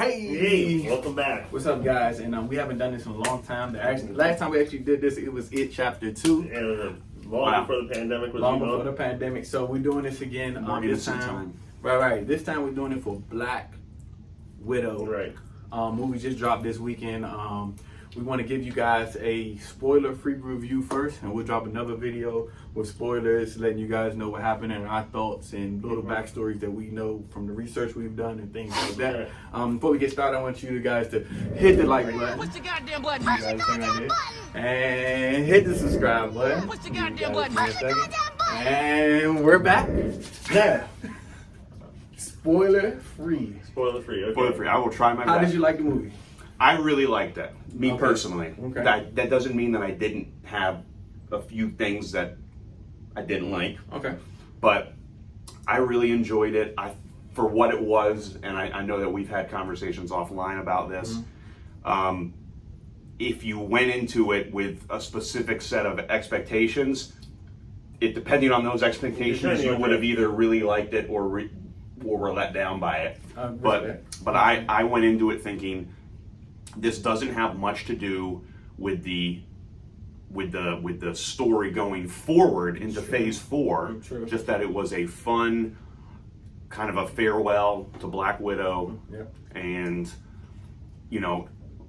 Hey, welcome back. What's up, guys? And we haven't done this in a long time. Last time we actually did this, it was It Chapter 2. And long before the pandemic was long before the pandemic. So we're doing this again. This time. Right. This time we're doing it for Black Widow. Right. Movie just dropped this weekend. We want to give you guys a spoiler-free review first, and we'll drop another video with spoilers, letting you guys know what happened and our thoughts and little backstories that we know from the research we've done and things like that. Before we get started, I want you guys to hit the like button. Push the goddamn button. Push the goddamn button. And hit the subscribe button. Push the goddamn button. Push the goddamn button. And we're back. Now, spoiler-free. Spoiler-free, okay. Spoiler-free. I will try my best. How did you like the movie? I really liked it, me personally. Okay. That doesn't mean that I didn't have a few things that I didn't like. Okay. But I really enjoyed it. For what it was, and I know that we've had conversations offline about this. Mm-hmm. If you went into it with a specific set of expectations, depending on those expectations, you would have either really liked it or were let down by it. But I went into it thinking, this doesn't have much to do with the story going forward into Phase 4. True. Just that it was a fun kind of a farewell to Black Widow, and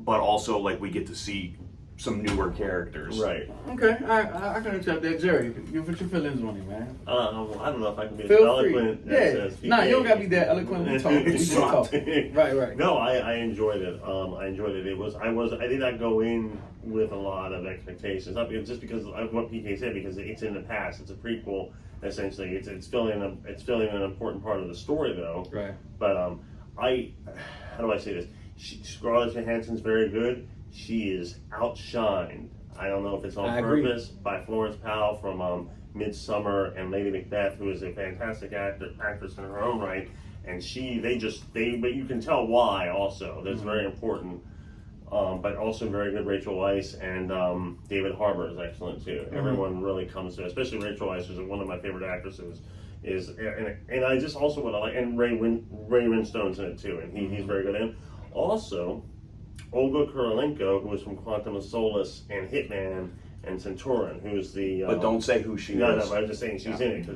but also like we get to see some newer characters. Right. Okay, I can accept that. Jerry, put your feelings on it, man. I don't know if I can be as Feel eloquent free. as Nah, you don't gotta be that eloquent. We talk. Right. No, I enjoyed it. I enjoyed it. I did not go in with a lot of expectations. Not just because of what PK said, because it's in the past. It's a prequel, essentially. It's filling an important part of the story, though. Right. But how do I say this? Scarlett Johansson's very good. She is outshined. I don't know if it's on purpose by Florence Pugh from Midsummer and Lady Macbeth, who is a fantastic actress in her own right. And but you can tell why also. That's very important. But also very good Rachel Weisz, and David Harbour is excellent too. Everyone really comes to, especially Rachel Weisz, who's one of my favorite actresses. And I just also what I like, and Ray Winstone's in it too, and he's very good. And also, Olga Kurylenko, who was from Quantum of Solace and Hitman and Centurion, who's the... but don't say who she is. No, but I'm just saying she's in it.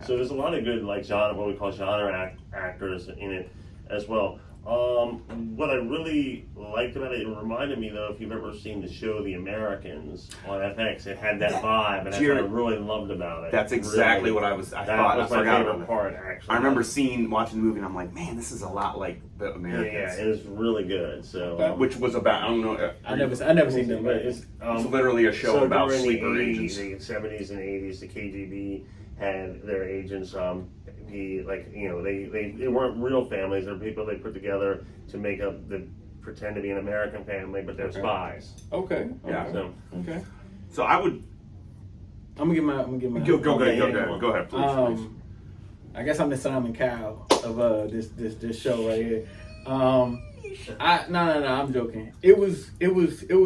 So there's a lot of good, like, what we call genre actors in it as well. What I really liked about it reminded me, though, if you've ever seen the show The Americans on FX, it had that vibe, and that's what I really loved about it. That's exactly what I thought. That was my favorite part, actually. I remember watching the movie, and I'm like, man, this is a lot like The Americans. Yeah, it was really good. So, which was about, I don't know. I never seen them, but it's literally a show about sleeper agents. In the 70s and 80s, the KGB had their agents they weren't real families. They're people they put together to make up pretend to be an American family, but they're spies. Okay. Yeah. So I'm gonna get my. Go ahead, please. I guess I'm the Simon Cowell of this show right here. No, I'm joking. It was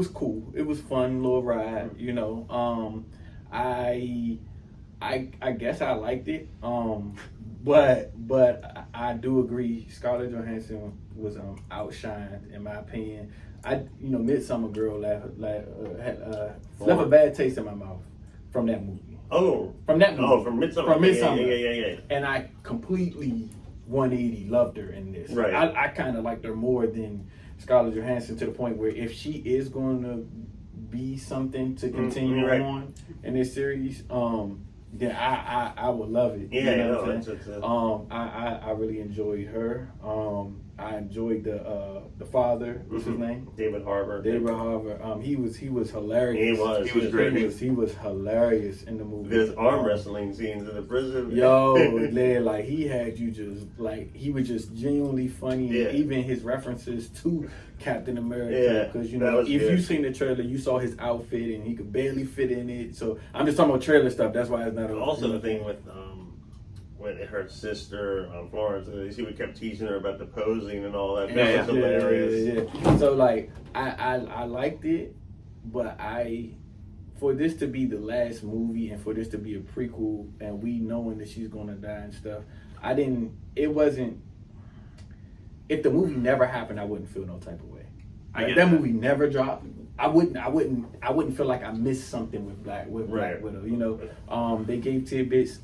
cool. It was fun, little ride. I guess I liked it. But I do agree. Scarlett Johansson was outshined in my opinion. Midsummer Girl left a bad taste in my mouth from that movie. From Midsummer. Yeah. And I completely 180 loved her in this. Right. I kind of liked her more than Scarlett Johansson, to the point where if she is going to be something to continue on in this series, then I would love it. I really enjoyed her. I enjoyed the father. What's his name? David Harbour. He was hilarious. He was great. He was hilarious in the movie. There's arm wrestling scenes in the prison. Like he had you just like, he was just genuinely funny. Yeah. Even his references to Captain America, because if you've seen the trailer, you saw his outfit and he could barely fit in it. So I'm just talking about trailer stuff. That's why it's not. Also, the thing with her sister Florence, she kept teaching her about the posing and all that. That was hilarious. Yeah. So like, I liked it, but for this to be the last movie and for this to be a prequel, and we knowing that she's gonna die and stuff, it if the movie never happened, I wouldn't feel no type of way. I Like, get that that. movie never dropped. I wouldn't feel like I missed something with Black Right. Widow. You know, they gave tidbits.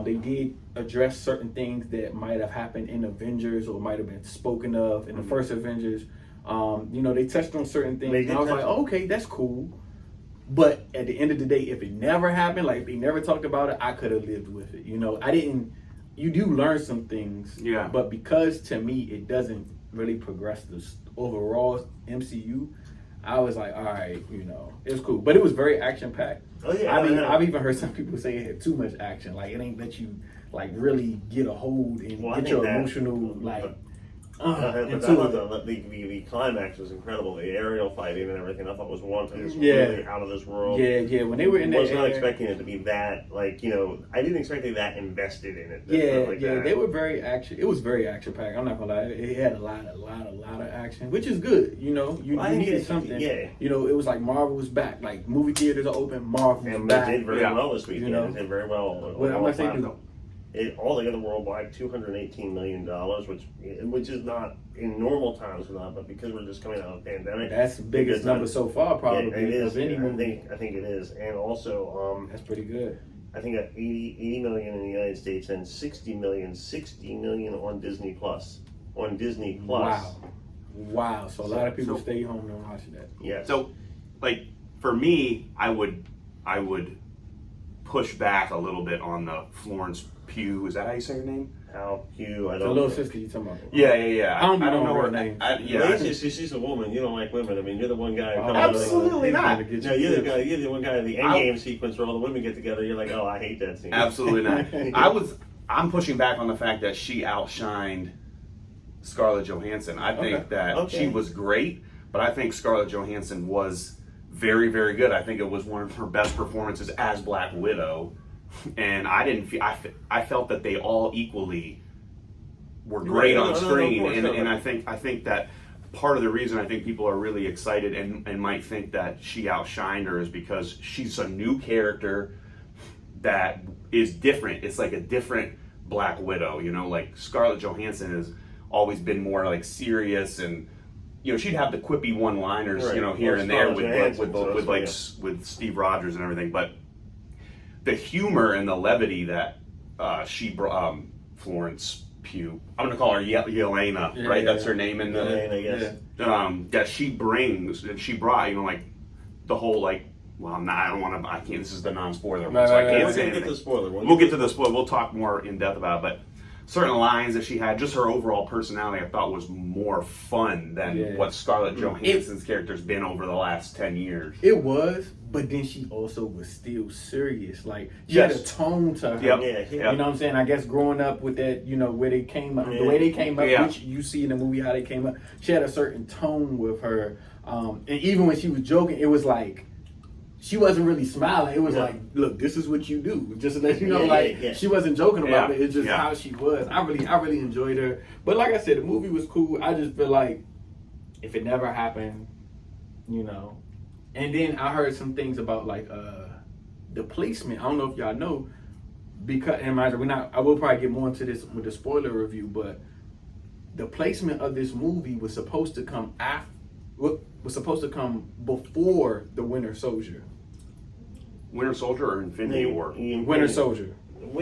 They did address certain things that might have happened in Avengers or might have been spoken of in the first Avengers. You know, they touched on certain things. They And did I was touch like, on- okay, that's cool. But at the end of the day, if it never happened, like if they never talked about it, I could have lived with it. You know, I didn't. You do learn some things. Yeah. But because to me it doesn't really progress the overall MCU, I was like, all right, you know, it was cool, but it was very action packed. Oh, yeah, I've even heard some people say it had too much action, like it ain't let you like really get a hold and Well, I get think your that- emotional like But I into thought it. the climax was incredible. The aerial fighting and everything I thought was Yeah. really out of this world. Yeah, when they were in I was there, not expecting it to be that, like, you know, I didn't expect it that invested in it. Like Yeah, that. they were very action. It was very action packed. I'm not gonna lie, it had a lot of action, which is good. You know, you I think needed it- something. yeah. You know, it was like Marvel was back. Like movie theaters are open. Marvel was And back. they did very Yeah. well this weekend. You know? It did very well. on Well, I'm all gonna say platforms. It altogether worldwide, $218 million, which is not in normal times not, but because we're just coming out of a pandemic, that's the biggest because, number so far, probably it is. of any I movie. think it is, and also That's pretty good. I think at 80 million in the United States and 60 million on Disney Plus. On Disney Plus. Wow. So a lot of people So- stay home and watch that. Yes. So, like for me, I would push back a little bit on the Florence Pugh. Is that how you say her name? How Hugh, I The don't little know. sister you talking about? Yeah. I don't know her name. Yeah. She's a woman. You don't like women. I mean, you're the one guy. Oh, Absolutely not. No, you're the one guy in the Endgame sequence where all the women get together. You're like, oh, I hate that scene. Absolutely not. I'm pushing back on the fact that she outshined Scarlett Johansson. I think that she was great, but I think Scarlett Johansson was very, very good. I think it was one of her best performances as Black Widow, and I didn't feel. I felt that they all equally were great on screen, and I think that part of the reason I think people are really excited and might think that she outshined her is because she's a new character that is different. It's like a different Black Widow, you know, like Scarlett Johansson has always been more like serious, and you know, she'd have the quippy one-liners, Right. you know, here Well, and there Scarlett Johansson, with Steve Rogers and everything, but the humor and the levity that she brought, Florence Pugh, I'm gonna call her Yelena, right? That's her name in the Yelena, yes. that she brings and she brought, you know, like the whole like. Well, I don't want to. I can't. This is the non-spoiler one, so I can't We'll say get anything. to the spoiler. We'll get to the spoiler. We'll talk more in depth about it. But certain lines that she had, just her overall personality, I thought was more fun than what Scarlett Johansson's character's been over the last 10 years. It was, but then she also was still serious. Like she had a tone to her. Yep. You know what I'm saying? I guess growing up with that, you know, where they came up, the way they came up, which you see in the movie how they came up. She had a certain tone with her, and even when she was joking, it was like she wasn't really smiling. It was like, look, this is what you do. Just to let you know, she wasn't joking about it. It's just how she was. I really enjoyed her. But like I said, the movie was cool. I just feel like if it never happened, you know. And then I heard some things about like the placement. I don't know if y'all know, because and mind you, I will probably get more into this with the spoiler review, but the placement of this movie was supposed to come before the Winter Soldier. Winter Soldier or Infinity War? Winter Soldier.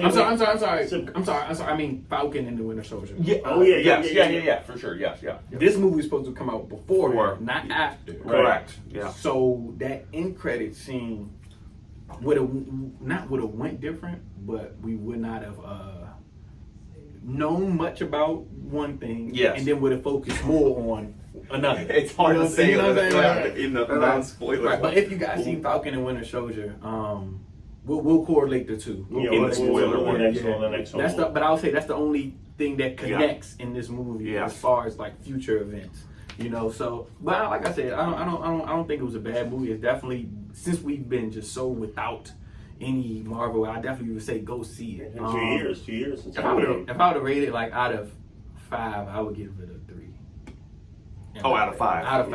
I'm sorry. I mean Falcon and the Winter Soldier. Yeah, for sure. Yes. This movie was supposed to come out before, not after. Correct. Yeah. So that end credit scene would have went different, but we would not have known much about one thing. Yes. And then would have focused more on another. It's hard to say in the non-spoiler. Right, but if you guys seen Falcon and Winter Soldier, we'll correlate the two. In the spoiler one. The next one. But I'll say that's the only thing that connects in this movie as far as like future events. You know, so but like I said, I don't think it was a bad movie. It's definitely, since we've been just so without any Marvel, I definitely would say go see it. 2 years. 2 years. If I would have rated it like out of 5, I would give it a 3. Oh, out of 5. Out of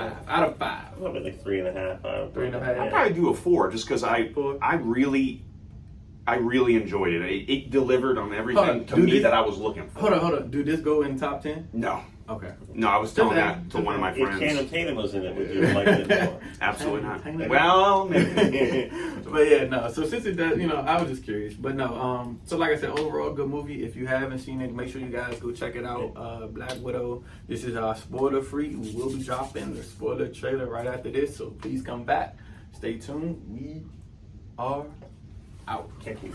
5. Probably like 3.5. 3.5. I'd probably do a 4 just because I really enjoyed it. It delivered on everything to me that I was looking for. Hold on. Do this go in top 10? No. Okay. No, I was telling that to one of my If friends. Channing Tatum was in it, would you like it more? Absolutely not. Hang Well, maybe. But yeah, no. So since it does, I was just curious. But no. So like I said, overall good movie. If you haven't seen it, make sure you guys go check it out. Black Widow. This is spoiler free. We will be dropping the spoiler trailer right after this. So please come back. Stay tuned. We are out. Thank you.